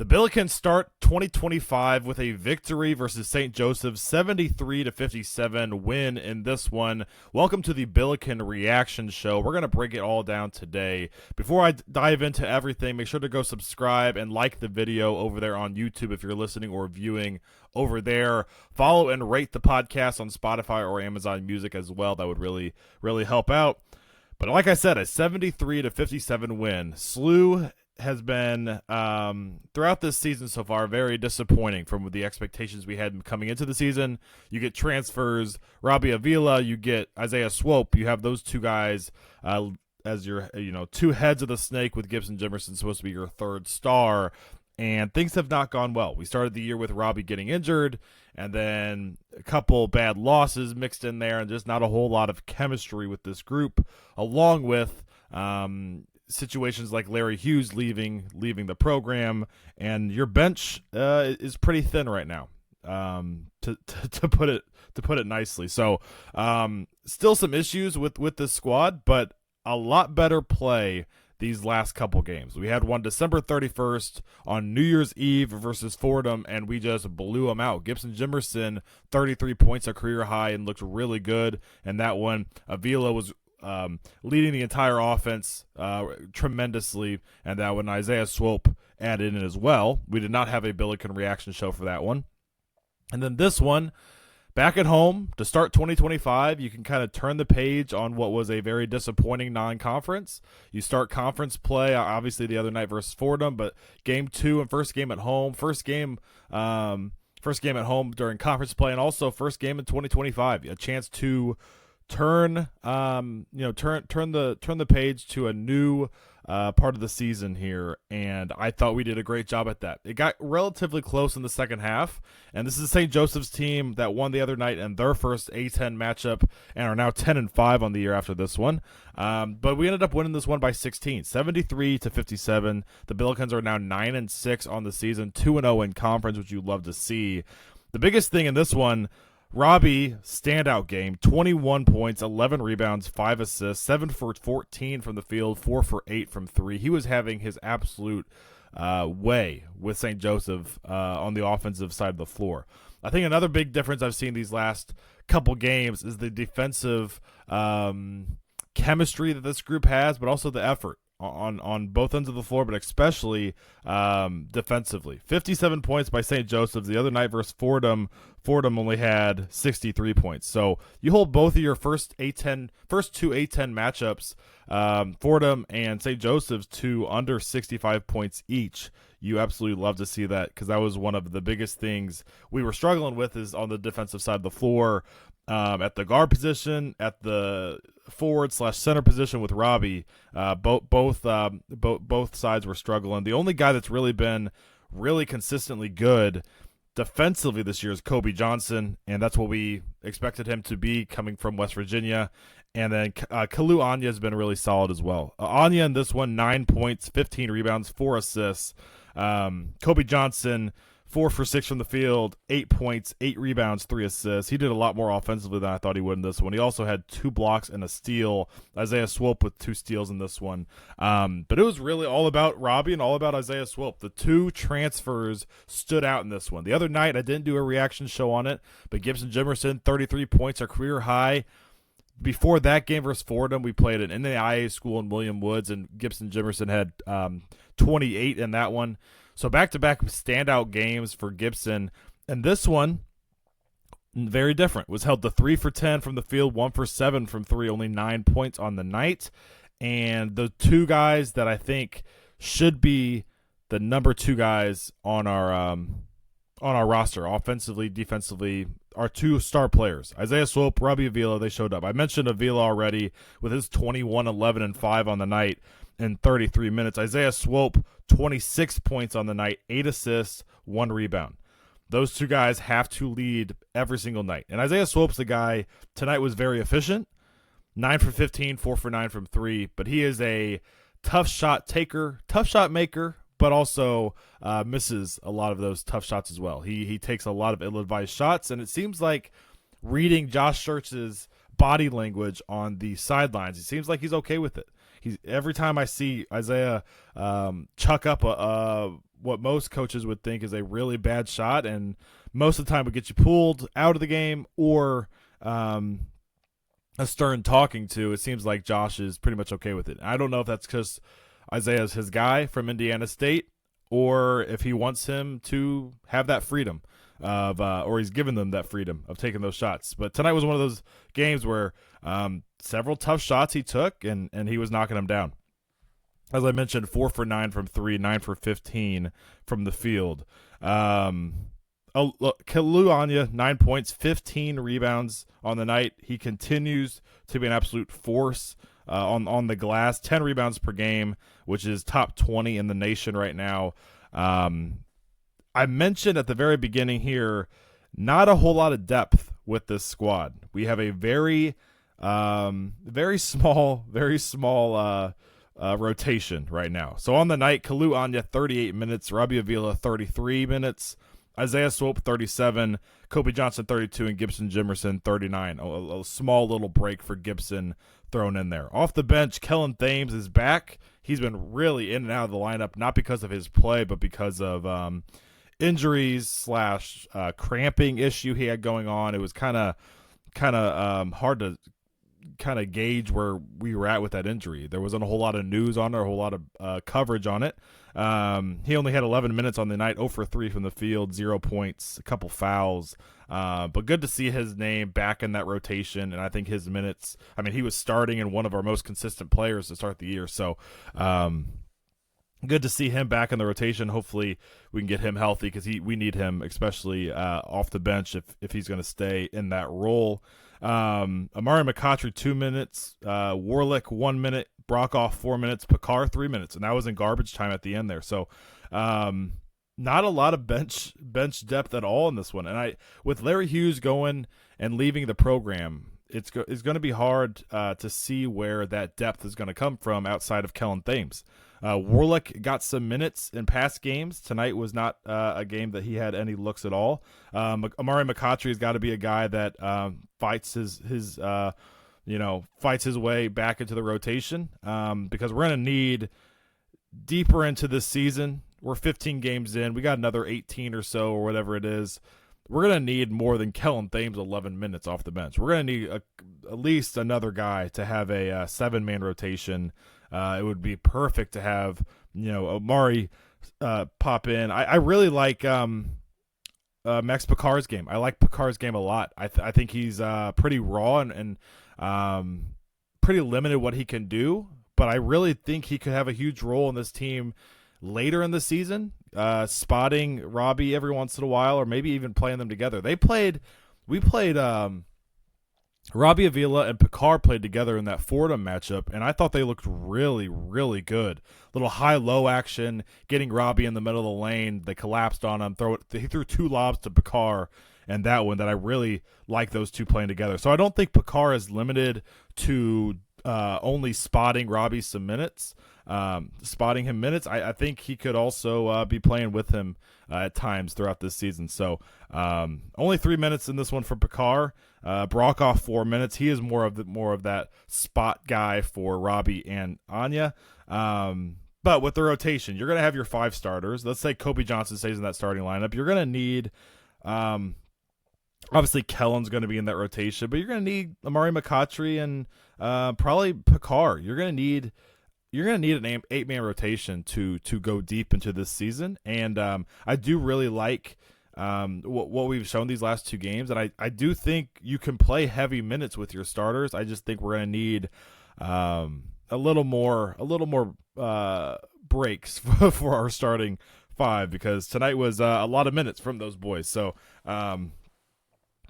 The Billikens start 2025 with a victory versus St. Joseph's 73-57 win in this one. Welcome to the Billiken Reaction Show. We're going to break it all down today. Before I dive into everything, make sure to go subscribe and like the video over there on YouTube if you're listening or viewing over there. Follow and rate the podcast on Spotify or Amazon Music as well. That would really help out. But like I said, a 73-57 win. SLU has been, throughout this season so far, very disappointing from the expectations we had coming into the season. You get transfers, Robbie Avila, you get Isaiah Swope. You have those two guys as your, two heads of the snake, with Gibson Jimerson supposed to be your third star. And things have not gone well. We started the year with Robbie getting injured, and then a couple bad losses mixed in there, and just not a whole lot of chemistry with this group, along with situations like Larry Hughes leaving the program, and your bench is pretty thin right now, to put it nicely. So still some issues with this squad, but a lot better play these last couple games. We had one December 31st on New Year's Eve versus Fordham, and we just blew them out. Gibson Jimerson, 33 points, a career high, and looked really good. And that one, Avila was leading the entire offense tremendously, and that one Isaiah Swope added in as well. We did not have a Billiken reaction show for that one. And then this one, back at home to start 2025, you can kind of turn the page on what was a very disappointing non-conference. You start conference play, obviously the other night versus Fordham, but game 2 and first game at home, first game at home during conference play, and also first game in 2025, a chance to turn the page to a new part of the season here, and I thought we did a great job at that. It got relatively close in the second half, and this is St. Joseph's team that won the other night in their first A10 matchup and are now 10-5 on the year after this one. But we ended up winning this one by 16, 73-57. The Billikens are now 9-6 on the season, 2-0 in conference, which you love to see. The biggest thing in this one, Robbie, standout game, 21 points, 11 rebounds, 5 assists, 7 for 14 from the field, 4 for 8 from 3. He was having his absolute way with St. Joseph on the offensive side of the floor. I think another big difference I've seen these last couple games is the defensive chemistry that this group has, but also the effort on both ends of the floor, but especially defensively. 57 points by St. Joseph's. The other night versus Fordham only had 63 points. So you hold both of your first two A10 matchups, Fordham and St. Joseph's, to under 65 points each. You absolutely love to see that, because that was one of the biggest things we were struggling with, is on the defensive side of the floor, at the guard position, at the forward/center position with Robbie. Both sides were struggling. The only guy that's really been consistently good defensively this year is Kobe Johnson, and that's what we expected him to be coming from West Virginia. And then Kalu Anya has been really solid as well. Anya in this one, 9 points, 15 rebounds, 4 assists. Kobe Johnson, 4 for 6 from the field, 8 points, 8 rebounds, 3 assists. He did a lot more offensively than I thought he would in this one. He also had 2 blocks and a steal. Isaiah Swope with 2 steals in this one. But it was really all about Robbie and all about Isaiah Swope. The 2 transfers stood out in this one. The other night, I didn't do a reaction show on it, but Gibson Jimerson, 33 points, a career high. Before that game versus Fordham, we played an NAIA school in William Woods, and Gibson Jimerson had 28 in that one. So back-to-back standout games for Gibson. And this one, very different. Was held to 3 for 10 from the field, 1 for 7 from 3, only 9 points on the night. And the 2 guys that I think should be the number 2 guys on our roster, offensively, defensively, our 2 star players, Isaiah Swope, Robbie Avila, they showed up. I mentioned Avila already with his 21, 11, and 5 on the night in 33 minutes. Isaiah Swope, 26 points on the night, 8 assists, 1 rebound. Those 2 guys have to lead every single night. And Isaiah Swope's the guy tonight was very efficient, 9 for 15, 4 for 9 from 3, but he is a tough shot taker, tough shot maker, but also misses a lot of those tough shots as well. He takes a lot of ill-advised shots, and it seems like, reading Josh Schertz's body language on the sidelines, it seems like he's okay with it. He's every time I see Isaiah chuck up a what most coaches would think is a really bad shot, and most of the time would get you pulled out of the game or a stern talking to. It seems like Josh is pretty much okay with it. I don't know if that's because Isaiah's his guy from Indiana State, or if he wants him to have that freedom of, or he's given them that freedom of taking those shots. But tonight was one of those games where several tough shots he took, and he was knocking them down. As I mentioned, 4 for 9 from 3, 9 for 15 from the field. Kalu Anya, 9 points, 15 rebounds on the night. He continues to be an absolute force on the glass. 10 rebounds per game, which is top 20 in the nation right now. I mentioned at the very beginning here, not a whole lot of depth with this squad. We have a very small rotation right now. So on the night, Kalu Anya, 38 minutes, Robbie Avila, 33 minutes, Isaiah Swope, 37, Kobe Johnson, 32, and Gibson Jimerson, 39. A small little break for Gibson thrown in there. Off the bench, Kellen Thames is back. He's been really in and out of the lineup, not because of his play, but because of injuries / cramping issue he had going on. It was kind of hard to kind of gauge where we were at with that injury. There wasn't a whole lot of news on it, or a whole lot of coverage on it. He only had 11 minutes on the night, 0 for 3 from the field, 0 points, a couple fouls. But good to see his name back in that rotation, and I think his minutes, I mean, he was starting and one of our most consistent players to start the year. So good to see him back in the rotation. Hopefully we can get him healthy, because we need him, especially off the bench if he's going to stay in that role. Amari McCautry, 2 minutes, Warlick, 1 minute, Brokoff, 4 minutes, Picard, 3 minutes, and that was in garbage time at the end there. So not a lot of bench depth at all in this one. And with Larry Hughes going and leaving the program, it's going to be hard to see where that depth is going to come from outside of Kellen Thames. Warlick got some minutes in past games. Tonight was not a game that he had any looks at all. Amari McCautry has got to be a guy that fights his way back into the rotation, because we're going to need deeper into this season. We're 15 games in. We got another 18 or so, or whatever it is. We're going to need more than Kellen Thames 11 minutes off the bench. We're going to need at least another guy to have a 7-man rotation. It would be perfect to have, Amari pop in. I really like Max Picard's game. I like Picard's game a lot. I think he's pretty raw and pretty limited what he can do, but I really think he could have a huge role in this team later in the season, spotting Robbie every once in a while, or maybe even playing them together. We played Robbie Avila and Picard played together in that Fordham matchup, and I thought they looked really, really good. Little high-low action, getting Robbie in the middle of the lane. They collapsed on him. He threw 2 lobs to Picard, and that one that I really like those two playing together. So I don't think Picard is limited to only spotting Robbie some minutes, spotting him minutes. I think he could also be playing with him at times throughout this season. So only 3 minutes in this one for Picard. Brokoff 4 minutes. He is more of that spot guy for Robbie and Anya. But with the rotation, you're going to have your 5 starters. Let's say Kobe Johnson stays in that starting lineup. You're going to need, obviously Kellen's going to be in that rotation, but you're going to need Amari McCautry and probably Picard. You're going to need an 8-man rotation to go deep into this season. And I do really like what we've shown these last 2 games, and I do think you can play heavy minutes with your starters. I just think we're going to need a little more breaks for our starting 5, because tonight was a lot of minutes from those boys. So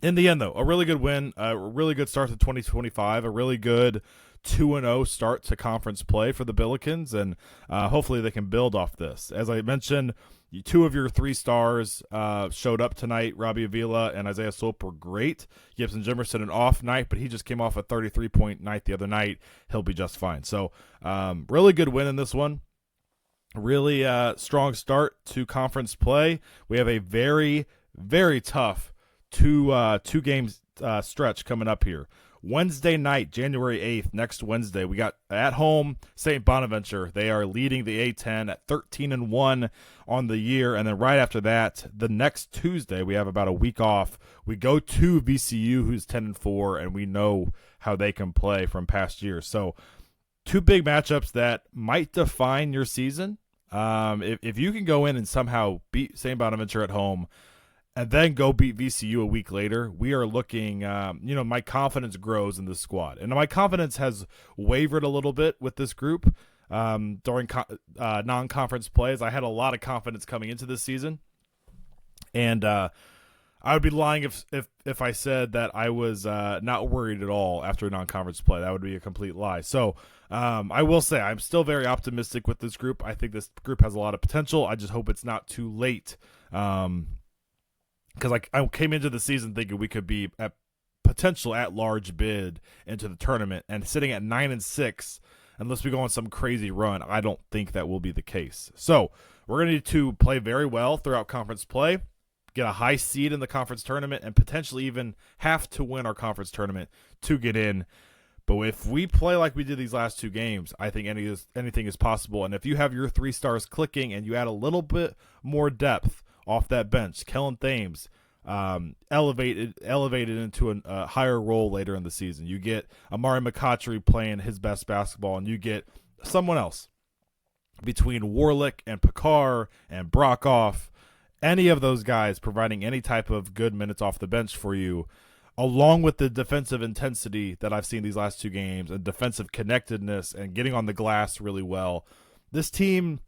in the end, though, a really good win, a really good start to 2025, a really good 2-0 start to conference play for the Billikens, and hopefully they can build off this. As I mentioned, 2 of your 3 stars showed up tonight. Robbie Avila and Isaiah Swope were great. Gibson Jimerson an off night, but he just came off a 33-point night the other night. He'll be just fine. So really good win in this one. Really strong start to conference play. We have a very, very tough two games stretch coming up here. Wednesday night, January 8th, next Wednesday, we got at home St. Bonaventure. They are leading the A10 at 13-1 on the year. And then right after that, the next Tuesday, we have about a week off. We go to VCU, who's 10-4, and we know how they can play from past years. So two big matchups that might define your season. If you can go in and somehow beat St. Bonaventure at home and then go beat VCU a week later, we are looking, my confidence grows in this squad. And my confidence has wavered a little bit with this group during non-conference plays. I had a lot of confidence coming into this season. And I would be lying if I said that I was not worried at all after a non-conference play. That would be a complete lie. So I will say I'm still very optimistic with this group. I think this group has a lot of potential. I just hope it's not too late. Because I came into the season thinking we could be at potential at-large bid into the tournament, and sitting at 9-6, unless we go on some crazy run, I don't think that will be the case. So we're going to need to play very well throughout conference play, get a high seed in the conference tournament, and potentially even have to win our conference tournament to get in. But if we play like we did these last two games, I think anything is possible. And if you have your 3 stars clicking and you add a little bit more depth off that bench, Kellen Thames elevated into a higher role later in the season. You get Amari McCautry playing his best basketball, and you get someone else between Warlick and Picard and Brockoff, any of those guys providing any type of good minutes off the bench for you, along with the defensive intensity that I've seen these last two games and defensive connectedness and getting on the glass really well. This team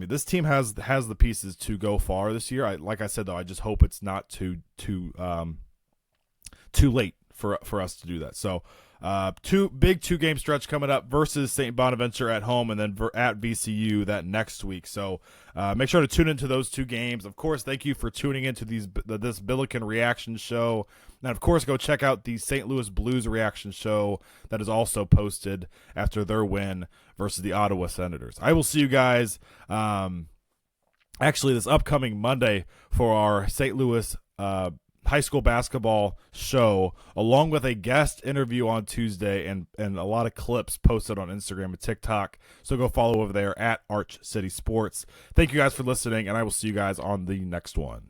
this team has the pieces to go far this year. Like I said, though, I just hope it's not too late for us to do that. So two game stretch coming up versus St. Bonaventure at home, and then at VCU that next week. So make sure to tune into those two games. Of course, thank you for tuning into this Billiken reaction show. And of course, go check out the St. Louis Blues reaction show that is also posted after their win versus the Ottawa Senators. I will see you guys actually this upcoming Monday for our St. Louis high school basketball show, along with a guest interview on Tuesday and a lot of clips posted on Instagram and TikTok. So go follow over there at Arch City Sports. Thank you guys for listening, and I will see you guys on the next one.